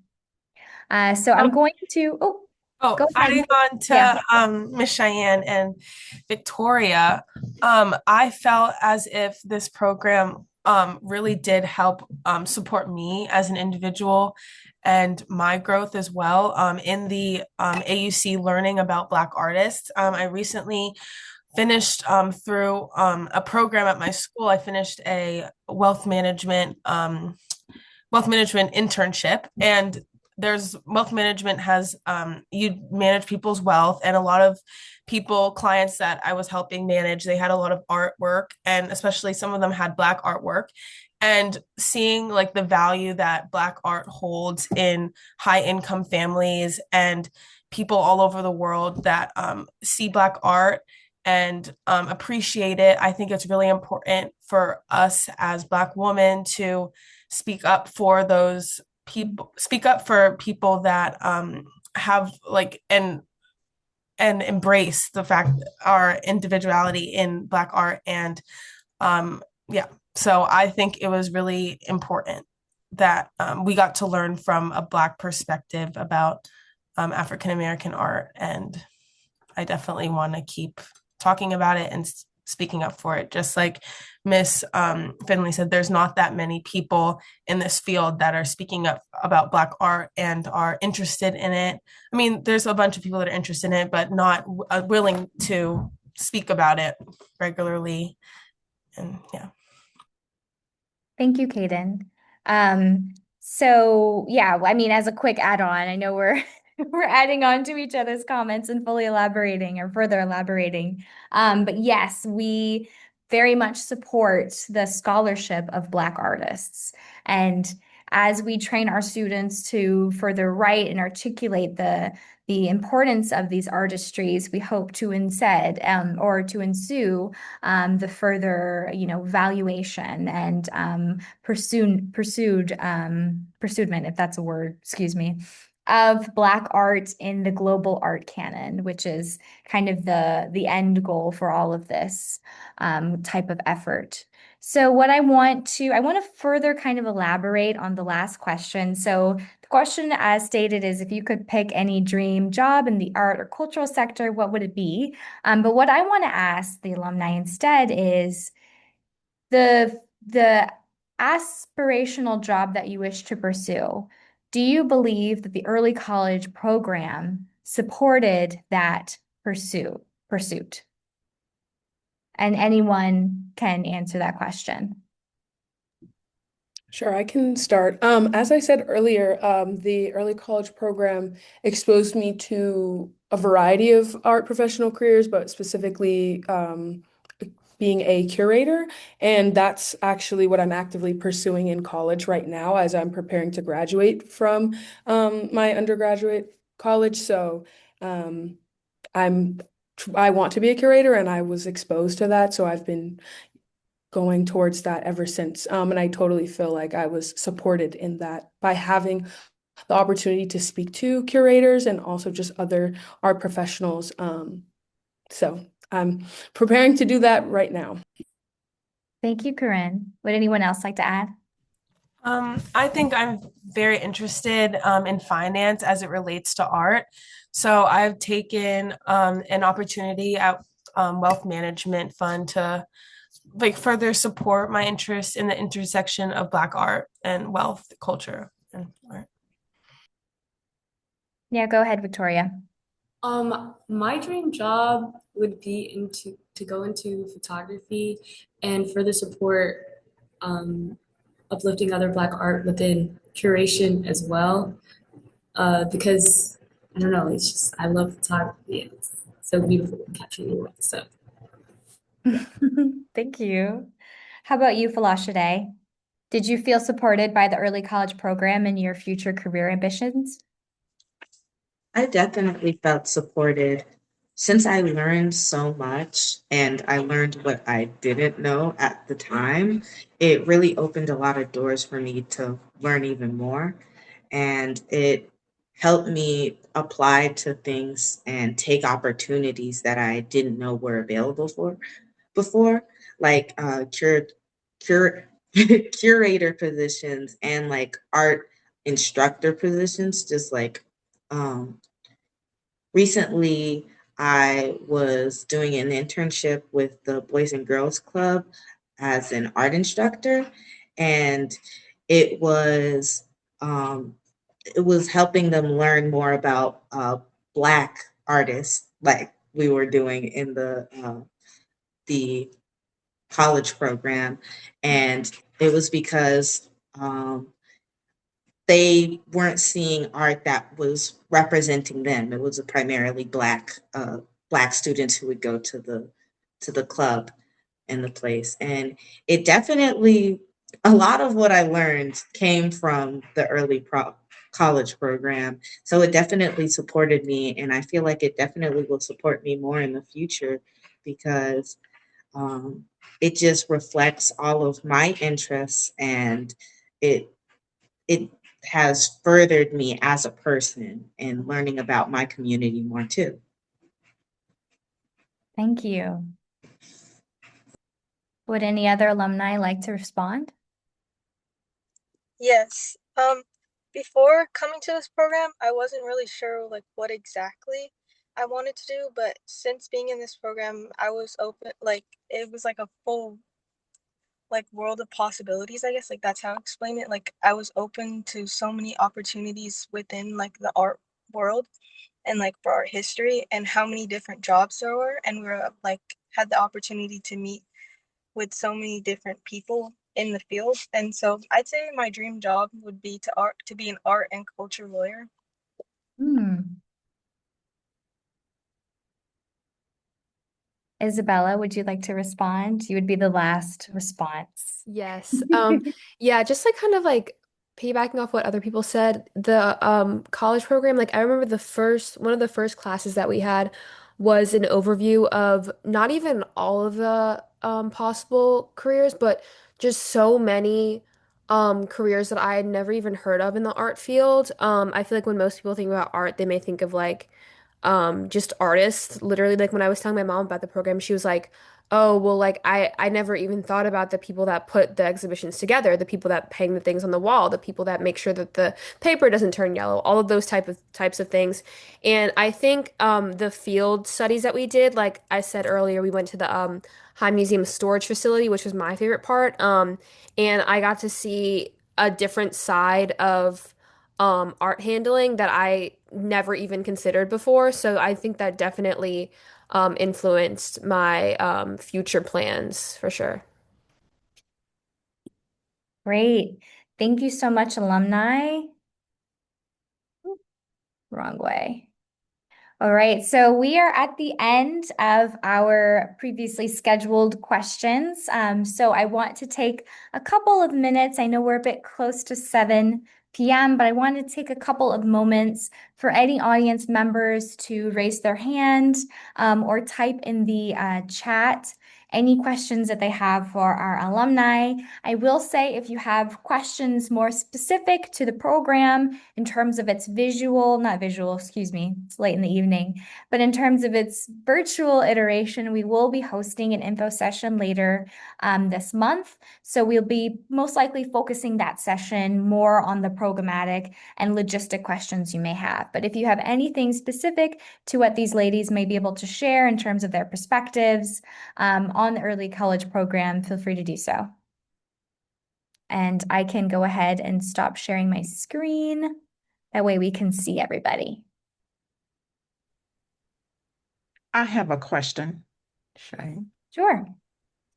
So I'm going to, go ahead. Adding on Yeah. to Miss Cheyenne and Victoria, I felt as if this program really did help support me as an individual and my growth as well in the AUC learning about Black artists. I recently finished through a program at my school. I finished a wealth management wealth management internship, and there's wealth management has you manage people's wealth, and a lot of clients that I was helping manage, they had a lot of artwork, and especially some of them had Black artwork. And seeing like the value that Black art holds in high income families and people all over the world that see Black art and appreciate it. I think it's really important for us as Black women to speak up for those people, speak up for people that have like and embrace the fact our individuality in Black art. And yeah, so I think it was really important that we got to learn from a Black perspective about African American art, and I definitely want to keep talking about it and speaking up for it. Just like Miss Finley said, there's not that many people in this field that are speaking up about Black art and are interested in it. I mean, there's a bunch of people that are interested in it, but not willing to speak about it regularly. And yeah. Thank you, Kaden. So yeah, I mean, as a quick add-on, I know we're we're adding on to each other's comments and fully elaborating or further elaborating. But yes, we very much support the scholarship of Black artists. And as we train our students to further write and articulate the importance of these artistries, we hope to instead or to ensue the further, valuation and pursuement, if that's a word, excuse me, of Black art in the global art canon, which is kind of the end goal for all of this type of effort. So what I want to further kind of elaborate on the last question. So the question as stated is if you could pick any dream job in the art or cultural sector, what would it be? But what I want to ask the alumni instead is the aspirational job that you wish to pursue. Do you believe that the early college program supported that pursuit? And anyone can answer that question. Sure, I can start. As I said earlier, the early college program exposed me to a variety of art professional careers, but specifically being a curator. And that's actually what I'm actively pursuing in college right now as I'm preparing to graduate from my undergraduate college. So I'm I want to be a curator and I was exposed to that. So I've been going towards that ever since. And I totally feel like I was supported in that by having the opportunity to speak to curators and also just other art professionals. So I'm preparing to do that right now. Thank you, Corinne. Would anyone else like to add? I think I'm very interested in finance as it relates to art. So I've taken an opportunity at Wealth Management Fund to like further support my interest in the intersection of Black art and wealth, culture, and art. Yeah, go ahead, Victoria. My dream job would be to go into photography and further support uplifting other Black art within curation as well. Because I don't know, it's just I love photography. And it's so beautiful capturing the world. So yeah. Thank you. How about you, Falashade? Did you feel supported by the early college program in your future career ambitions? I definitely felt supported since I learned so much and I learned what I didn't know at the time. It really opened a lot of doors for me to learn even more. And it helped me apply to things and take opportunities that I didn't know were available for before, like cur curator positions and like art instructor positions, just like um, recently, I was doing an internship with the Boys and Girls Club as an art instructor, and it was um, it was helping them learn more about Black artists, like we were doing in the college program, and it was because they weren't seeing art that was representing them. It was a primarily Black students who would go to the club in the place. And it definitely, a lot of what I learned came from the college program. So it definitely supported me. And I feel like it definitely will support me more in the future because um, it just reflects all of my interests and it, it has furthered me as a person and learning about my community more too. Thank you. Would any other alumni like to respond? Yes. Before coming to this program, I wasn't really sure like what exactly I wanted to do, but since being in this program, I was open, like it was like a full like world of possibilities, I guess. Like that's how I explain it. Like I was open to so many opportunities within like the art world and like for art history and how many different jobs there were, and we were like had the opportunity to meet with so many different people in the field. And so I'd say my dream job would be to be an art and culture lawyer. Hmm. Isabella, would you like to respond? You would be the last response. Yes. Yeah, just like kind of like piggybacking off what other people said, the college program, like I remember one of the first classes that we had was an overview of not even all of the possible careers, but just so many careers that I had never even heard of in the art field. I feel like when most people think about art, they may think of like just artists. Literally, like when I was telling my mom about the program, she was like, oh, well, like I never even thought about the people that put the exhibitions together, the people that hang the things on the wall, the people that make sure that the paper doesn't turn yellow, all of those types of things. And I think the field studies that we did, like I said earlier, we went to the High Museum storage facility, which was my favorite part. And I got to see a different side of art handling that I never even considered before. So I think that definitely influenced my future plans for sure. Great. Thank you so much, alumni. Wrong way. All right, so we are at the end of our previously scheduled questions. So I want to take a couple of minutes. I know we're a bit close to 7 p.m., but I want to take a couple of moments for any audience members to raise their hand or type in the chat any questions that they have for our alumni. I will say if you have questions more specific to the program in terms of its not visual, excuse me, it's late in the evening, but in terms of its virtual iteration, we will be hosting an info session later this month. So we'll be most likely focusing that session more on the programmatic and logistic questions you may have. But if you have anything specific to what these ladies may be able to share in terms of their perspectives on the early college program, feel free to do so. And I can go ahead and stop sharing my screen. That way we can see everybody. I have a question, Shay. Sure.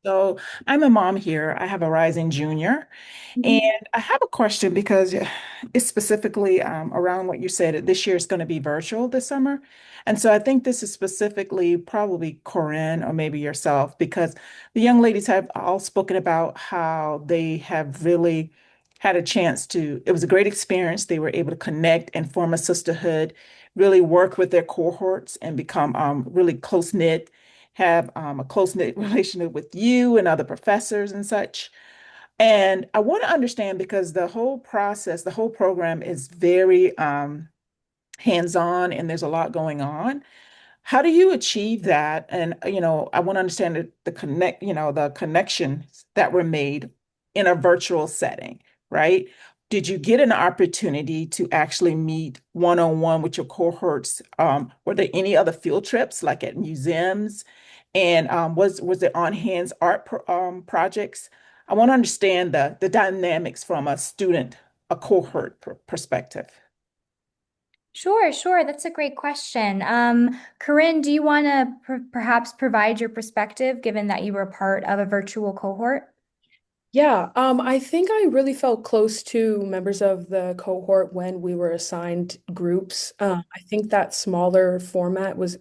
So I'm a mom here. I have a rising junior, and I have a question because it's specifically around what you said. That this year is going to be virtual this summer. And so I think this is specifically probably Corinne or maybe yourself, because the young ladies have all spoken about how they have really had a chance to, it was a great experience. They were able to connect and form a sisterhood, really work with their cohorts and become really close-knit, have a close-knit relationship with you and other professors and such. And I want to understand because the whole process, the whole program is very hands-on and there's a lot going on. How do you achieve that? And I want to understand the connections that were made in a virtual setting, right? Did you get an opportunity to actually meet one-on-one with your cohorts? Were there any other field trips, like at museums? And was there on-hands projects? I want to understand the dynamics from a student, a cohort perspective. Sure. That's a great question. Corinne, do you want to perhaps provide your perspective, given that you were part of a virtual cohort? Yeah, I think I really felt close to members of the cohort when we were assigned groups. I think that smaller format was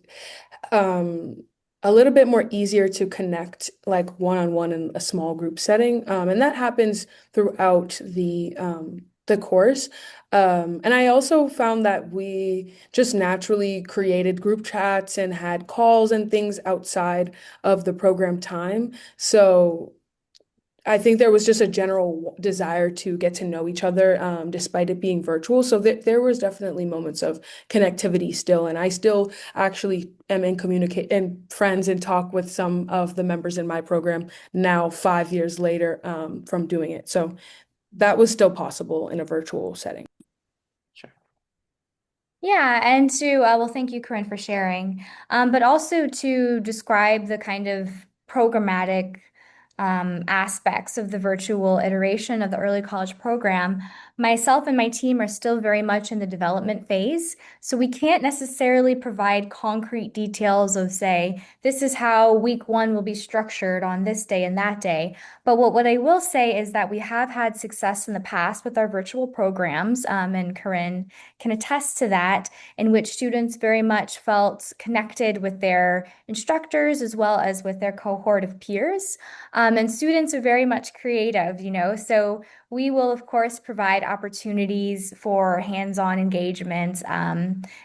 um, a little bit more easier to connect like one-on-one in a small group setting. And that happens throughout the course. And I also found that we just naturally created group chats and had calls and things outside of the program time. So I think there was just a general desire to get to know each other, despite it being virtual. So there was definitely moments of connectivity still, and I still actually am in communicate and friends and talk with some of the members in my program now, 5 years later, from doing it. So that was still possible in a virtual setting. Sure. Yeah, and well, thank you, Corinne, for sharing. But also to describe the kind of programmatic aspects of the virtual iteration of the early college program, myself and my team are still very much in the development phase. So we can't necessarily provide concrete details of, say, this is how week one will be structured on this day and that day. But what I will say is that we have had success in the past with our virtual programs, and Corinne can attest to that, in which students very much felt connected with their instructors as well as with their cohort of peers. And students are very much creative, so we will, of course, provide opportunities for hands-on engagement.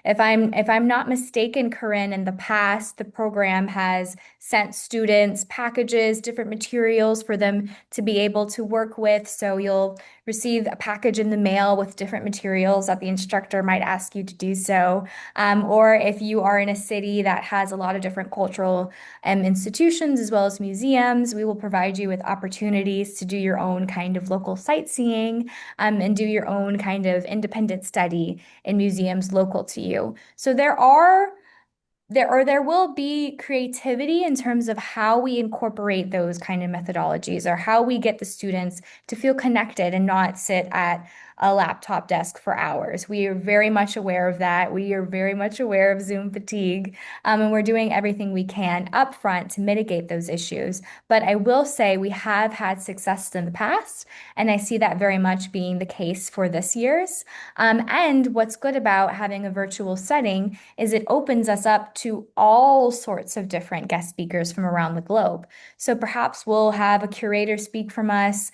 If I'm not mistaken, Corinne, in the past, the program has sent students packages, different materials for them to be able to work with. So you'll receive a package in the mail with different materials that the instructor might ask you to do so. Or if you are in a city that has a lot of different cultural institutions as well as museums, we will provide you with opportunities to do your own kind of local sightseeing, and do your own kind of independent study in museums local to you. So there will be creativity in terms of how we incorporate those kind of methodologies or how we get the students to feel connected and not sit at a laptop desk for hours. We are very much aware of that. We are very much aware of Zoom fatigue, and we're doing everything we can upfront to mitigate those issues. But I will say we have had success in the past, and I see that very much being the case for this year's. And what's good about having a virtual setting is it opens us up to all sorts of different guest speakers from around the globe. So perhaps we'll have a curator speak from us,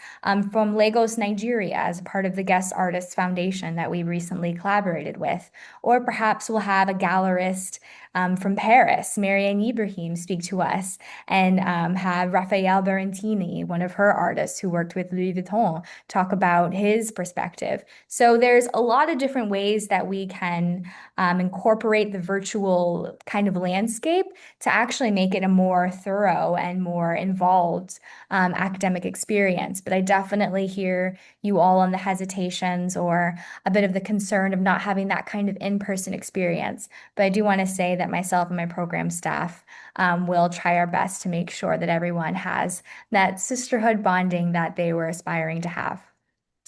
from Lagos, Nigeria, as part of the Guest Artists Foundation that we recently collaborated with. Or perhaps we'll have a gallerist from Paris, Marianne Ibrahim, speak to us, and have Raphael Barentini, one of her artists who worked with Louis Vuitton, talk about his perspective. So there's a lot of different ways that we can incorporate the virtual kind of landscape to actually make it a more thorough and more involved academic experience. But I definitely hear you all on the hesitations or a bit of the concern of not having that kind of in-person experience. But I do want to say that myself and my program staff will try our best to make sure that everyone has that sisterhood bonding that they were aspiring to have.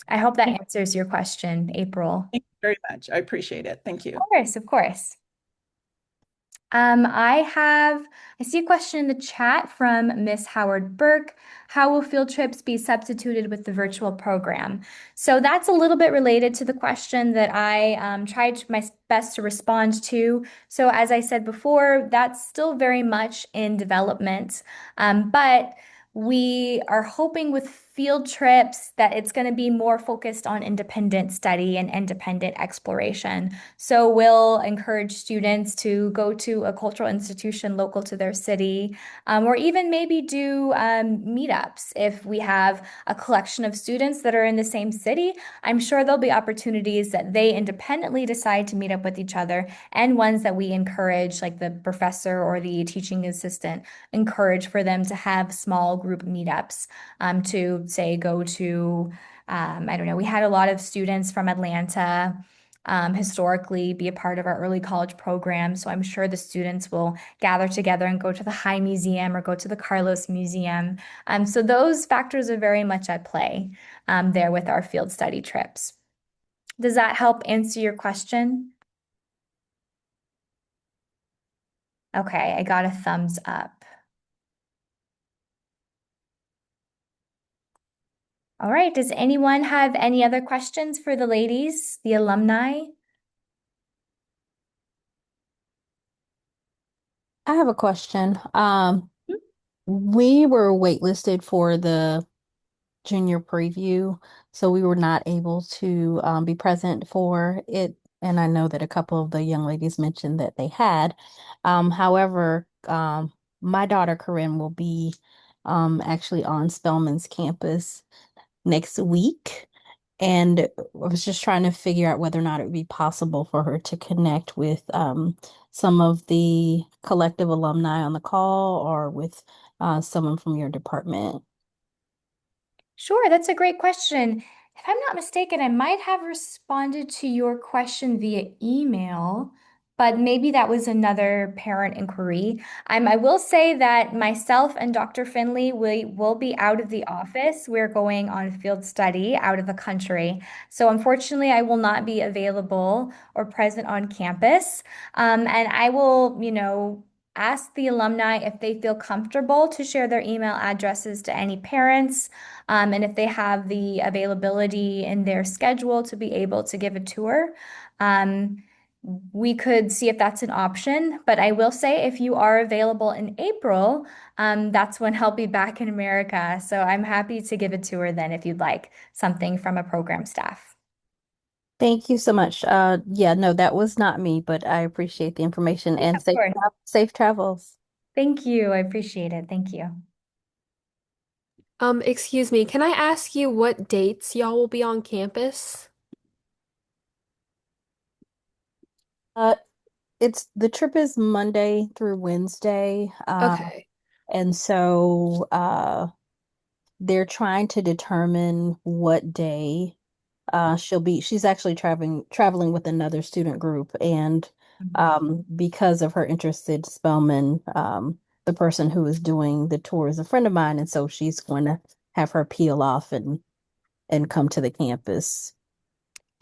I hope that answers your question, April. Thank you very much. I appreciate it. Thank Of you. course, of course. I see a question in the chat from Miss Howard Burke. How will field trips be substituted with the virtual program? So that's a little bit related to the question that I tried my best to respond to. So as I said before, that's still very much in development, but we are hoping with field trips that it's going to be more focused on independent study and independent exploration. So we'll encourage students to go to a cultural institution local to their city, or even maybe do meetups. If we have a collection of students that are in the same city, I'm sure there'll be opportunities that they independently decide to meet up with each other, and ones that we encourage, like the professor or the teaching assistant, encourage for them to have small group meetups, to say go to, I don't know, we had a lot of students from Atlanta historically be a part of our early college program. So I'm sure the students will gather together and go to the High Museum or go to the Carlos Museum. So those factors are very much at play there with our field study trips. Does that help answer your question? Okay, I got a thumbs up. All right. Does anyone have any other questions for the ladies, the alumni? I have a question. We were waitlisted for the junior preview, so we were not able to be present for it. And I know that a couple of the young ladies mentioned that they had. However, my daughter Corinne will be actually on Spelman's campus next week. And I was just trying to figure out whether or not it would be possible for her to connect with some of the collective alumni on the call or with someone from your department. Sure, that's a great question. If I'm not mistaken, I might have responded to your question via email, but maybe that was another parent inquiry. I will say that myself and Dr. Finley will be out of the office. We're going on field study out of the country. So unfortunately, I will not be available or present on campus. And I will, ask the alumni if they feel comfortable to share their email addresses to any parents. And if they have the availability in their schedule to be able to give a tour, um, we could see if that's an option. But I will say, if you are available in April, that's when I'll be back in America. So I'm happy to give a tour then if you'd like something from a program staff. Thank you so much. Yeah, no, that was not me, but I appreciate the information Yeah, and of course. safe travels. Thank you. I appreciate it. Thank you. Excuse me, can I ask you what dates y'all will be on campus? Uh, it's the trip is Monday through Wednesday. Okay. And so they're trying to determine what day she's actually traveling with another student group, and because of her interest in Spelman, the person who is doing the tour is a friend of mine, and so she's going to have her peel off and come to the campus.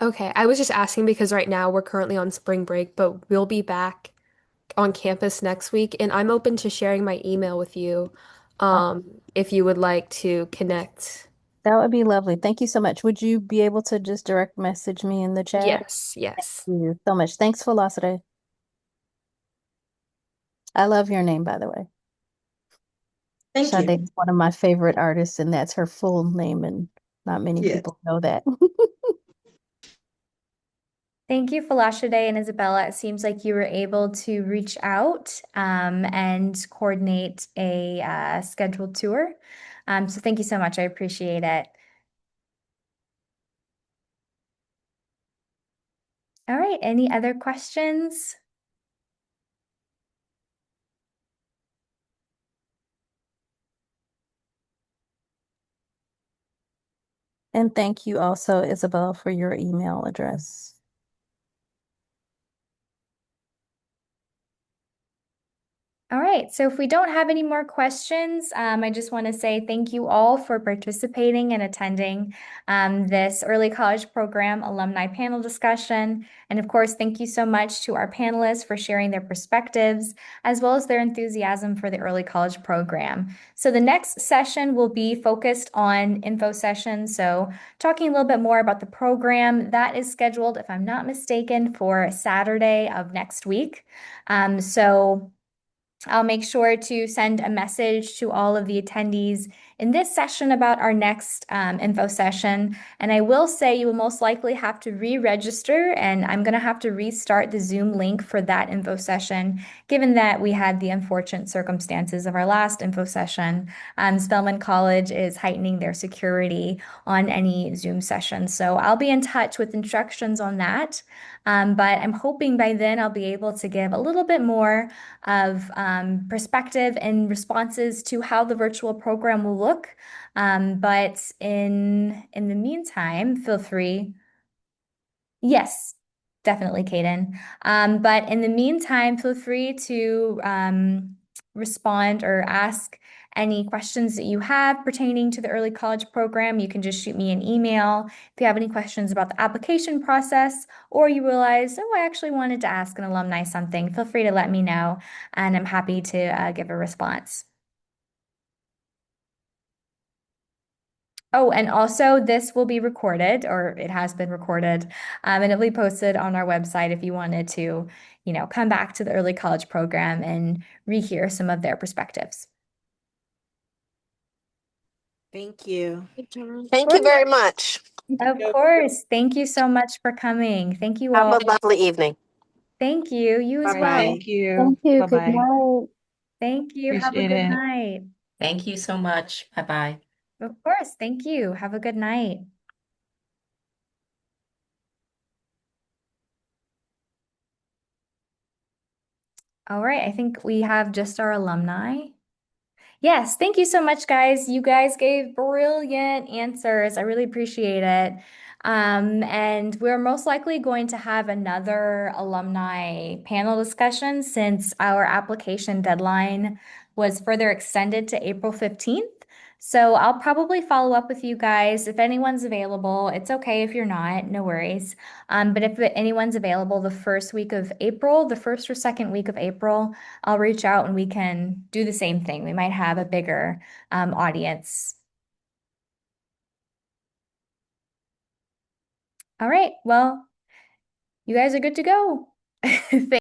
Okay, I was just asking because right now we're currently on spring break, but we'll be back on campus next week, and I'm open to sharing my email with you, Uh, if you would like to connect. that would be lovely. Thank you so much. Would you be able to just direct message me in the chat? Yes, yes. Thank you so much. Thanks, Velocity. I love your name, by the way. Thank Sade you. is one of my favorite artists, and that's her full name, and not many Yeah. people know that. Thank you, Falashade and Isabella. It seems like you were able to reach out and coordinate a scheduled tour. So thank you so much. I appreciate it. All right. Any other questions? And thank you also, Isabel, for your email address. All right, so if we don't have any more questions, I just want to say thank you all for participating and attending this early college program alumni panel discussion. And of course, thank you so much to our panelists for sharing their perspectives, as well as their enthusiasm for the early college program. So the next session will be focused on info sessions. So talking a little bit more about the program that is scheduled, if I'm not mistaken, for Saturday of next week. So I'll make sure to send a message to all of the attendees in this session about our next info session. And I will say you will most likely have to re-register, and I'm going to have to restart the Zoom link for that info session, given that we had the unfortunate circumstances of our last info session. Spelman College is heightening their security on any Zoom session. So I'll be in touch with instructions on that. But I'm hoping by then I'll be able to give a little bit more of perspective and responses to how the virtual program will look. But in the meantime, feel free. Yes, definitely, Kaden. But in the meantime, feel free to respond or ask any questions that you have pertaining to the early college program. You can just shoot me an email if you have any questions about the application process, or you realize, oh, I actually wanted to ask an alumni something. Feel free to let me know, and I'm happy to give a response. Oh, and also this will be recorded, or it has been recorded, and it'll be posted on our website if you wanted to, come back to the early college program and rehear some of their perspectives. Thank you. Thank you very much. Of course. Thank you so much for coming. Thank you Have all. a lovely evening. Thank you. You as Bye-bye. well. Thank you. Thank you. Good Bye-bye. night. Thank you. Have a Appreciate good it. night. Thank you so much. Bye-bye. Of course. Thank you. Have a good night. All right. I think we have just our alumni. Yes, thank you so much, guys. You guys gave brilliant answers. I really appreciate it. And we're most likely going to have another alumni panel discussion since our application deadline was further extended to April 15th. So I'll probably follow up with you guys if anyone's available. It's okay if you're not, no worries. But if anyone's available the first week of April, the first or second week of April, I'll reach out and we can do the same thing. We might have a bigger audience. All right. Well, you guys are good to go.